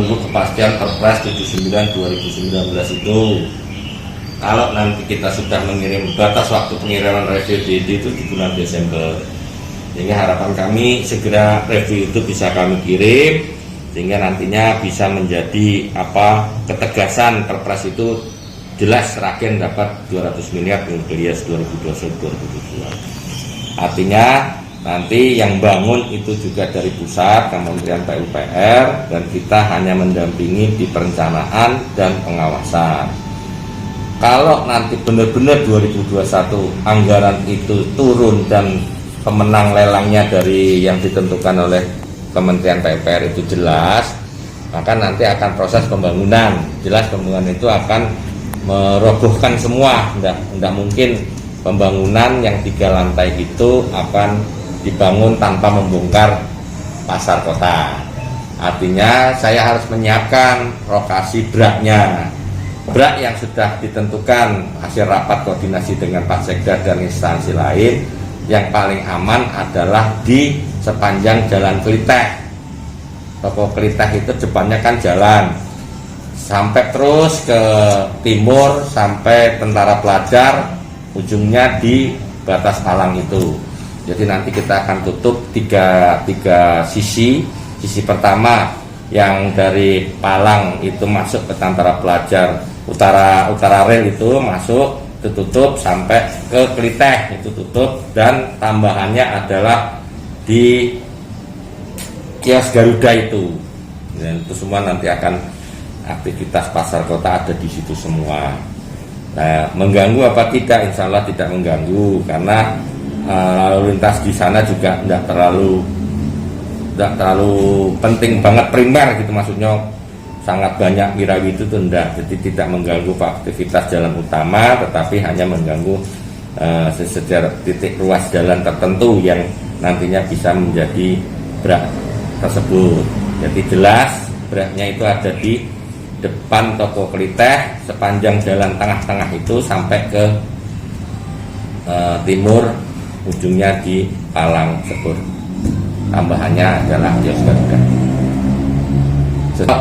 menunggu kepastian Perpres 79/2019 itu. Kalau nanti kita sudah mengirim batas waktu pengiriman review DD itu di bulan Desember, sehingga harapan kami segera review itu bisa kami kirim, sehingga nantinya bisa menjadi ketegasan Perpres itu jelas Ragen dapat 200 miliar Nuklias 2021-2022. Artinya nanti yang bangun itu juga dari pusat, Kementerian PUPR, dan kita hanya mendampingi di perencanaan dan pengawasan. Kalau nanti benar-benar 2021 anggaran itu turun dan pemenang lelangnya dari yang ditentukan oleh Kementerian PUPR itu jelas, maka nanti akan proses pembangunan. Jelas pembangunan itu akan merobohkan semua. Tidak mungkin pembangunan yang 3 lantai itu akan dibangun tanpa membongkar pasar kota. Artinya saya harus menyiapkan lokasi BRAK-nya. BRAK yang sudah ditentukan hasil rapat koordinasi dengan Pak Sekda dan instansi lain, yang paling aman adalah di sepanjang Jalan Kliteh. Toko Kliteh itu depannya kan jalan sampai terus ke timur sampai Tentara Pelajar, ujungnya di batas palang itu. Jadi nanti kita akan tutup tiga sisi. Sisi pertama yang dari Palang itu masuk ke Tentara Pelajar, utara rel itu masuk, tutup sampai ke Kliteh itu tutup, dan tambahannya adalah di kios Garuda itu. Dan itu semua nanti akan aktivitas pasar kota ada di situ semua. Nah, mengganggu apa tidak? Insya Allah tidak mengganggu, karena lalu lintas di sana juga tidak terlalu penting banget primer gitu, maksudnya sangat banyak wirawi itu tidak, jadi tidak mengganggu aktivitas jalan utama, tetapi hanya mengganggu sejarah titik ruas jalan tertentu yang nantinya bisa menjadi BRAK tersebut. Jadi jelas BRAK-nya itu ada di depan toko Kliteh, sepanjang jalan tengah-tengah itu sampai ke timur, ujungnya di Palang Sepur. Tambahannya adalah kios Garuda.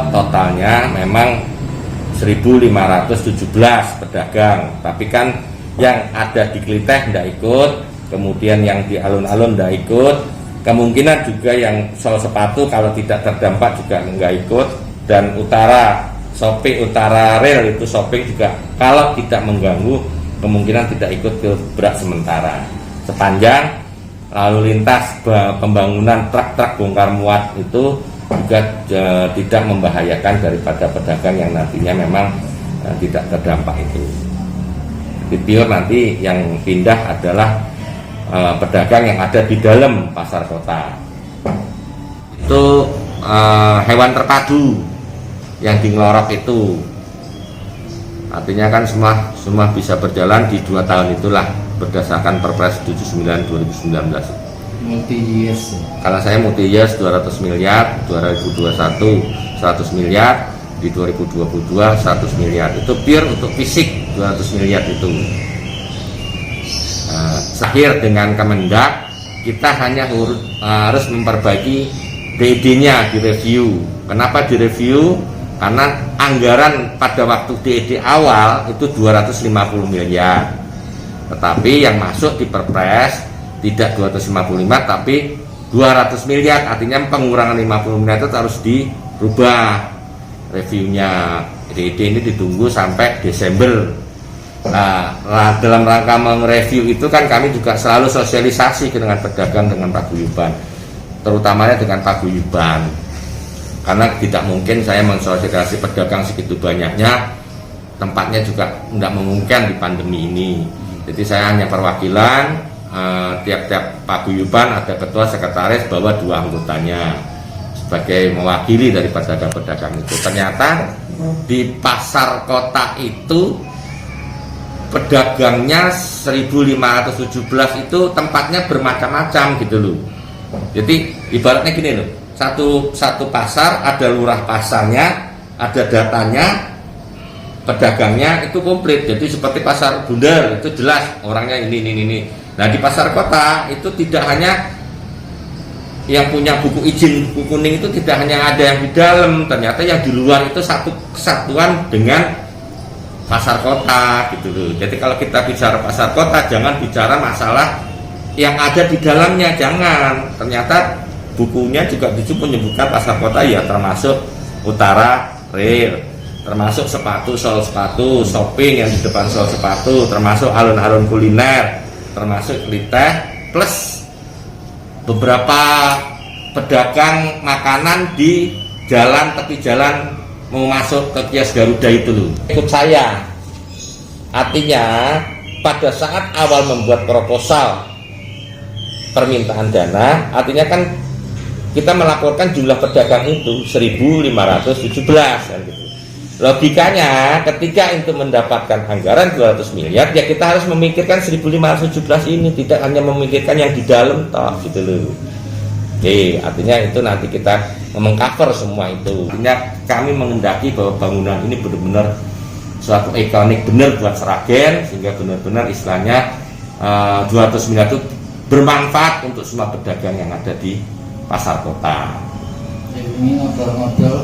Totalnya memang 1.517 pedagang, tapi kan yang ada di Kliteh tidak ikut, kemudian yang di alun-alun tidak ikut, kemungkinan juga yang sol sepatu kalau tidak terdampak juga nggak ikut, dan utara rel itu shopping juga kalau tidak mengganggu kemungkinan tidak ikut ke BRAK sementara. Sepanjang lalu lintas pembangunan truk-truk bongkar muat itu juga tidak membahayakan daripada pedagang yang nantinya memang tidak terdampak itu. Di pure nanti yang pindah adalah pedagang yang ada di dalam pasar kota. Itu hewan terpadu yang di Nglorok itu, artinya kan semua bisa berjalan di 2 tahun itulah berdasarkan Perpres 79/2019. Multi-years. Kalau saya multi-years 200 miliar, 2021 100 miliar, di 2022 100 miliar. Itu pure untuk fisik 200 miliar itu. Terakhir dengan Kemendak, kita hanya harus memperbaiki DED-nya, direview. Kenapa direview? Karena anggaran pada waktu DED awal itu 250 miliar. Tetapi yang masuk di Perpres tidak 255 tapi 200 miliar. Artinya pengurangan 50 miliar itu harus dirubah reviewnya. DED ini ditunggu sampai Desember. Nah, dalam rangka mereview itu kan kami juga selalu sosialisasi dengan pedagang, dengan paguyuban, terutamanya dengan paguyuban. Karena tidak mungkin saya mensosialisasi pedagang segitu banyaknya, tempatnya juga tidak memungkinkan di pandemi ini. Jadi saya hanya perwakilan, tiap-tiap paguyuban ada ketua, sekretaris, bawa 2 anggotanya sebagai mewakili dari pedagang-pedagang itu. Ternyata di pasar kota itu pedagangnya 1.517 itu tempatnya bermacam-macam gitu loh. Jadi ibaratnya gini loh, satu pasar ada lurah pasarnya, ada datanya, pedagangnya itu komplit. Jadi seperti pasar Bundar itu jelas orangnya ini. Nah di pasar kota itu tidak hanya yang punya buku izin buku kuning itu tidak hanya ada yang di dalam, ternyata yang di luar itu satu kesatuan dengan pasar kota gitu loh. Jadi kalau kita bicara pasar kota, jangan bicara masalah yang ada di dalamnya, jangan. Ternyata bukunya juga itu menyebutkan pasar kota ya, termasuk utara rel, termasuk sepatu, sol sepatu, shopping yang di depan sol sepatu, termasuk alun-alun kuliner, termasuk liteh, plus beberapa pedagang makanan di jalan, tepi jalan mau masuk ke kios Garuda itu loh. Ikut saya. Artinya pada saat awal membuat proposal permintaan dana, artinya kan kita melaporkan jumlah pedagang itu 1.517 kan gitu. Logikanya ketika itu mendapatkan anggaran 200 miliar, ya kita harus memikirkan 1.517 ini, tidak hanya memikirkan yang di dalam toh gitu loh. Oke, artinya itu nanti kita mengcover semua itu. Artinya kami mengendaki bahwa bangunan ini benar-benar suatu ikonik benar buat Sragen, sehingga benar-benar istilahnya 200 miliar itu bermanfaat untuk semua pedagang yang ada di pasar kota. Ini model-model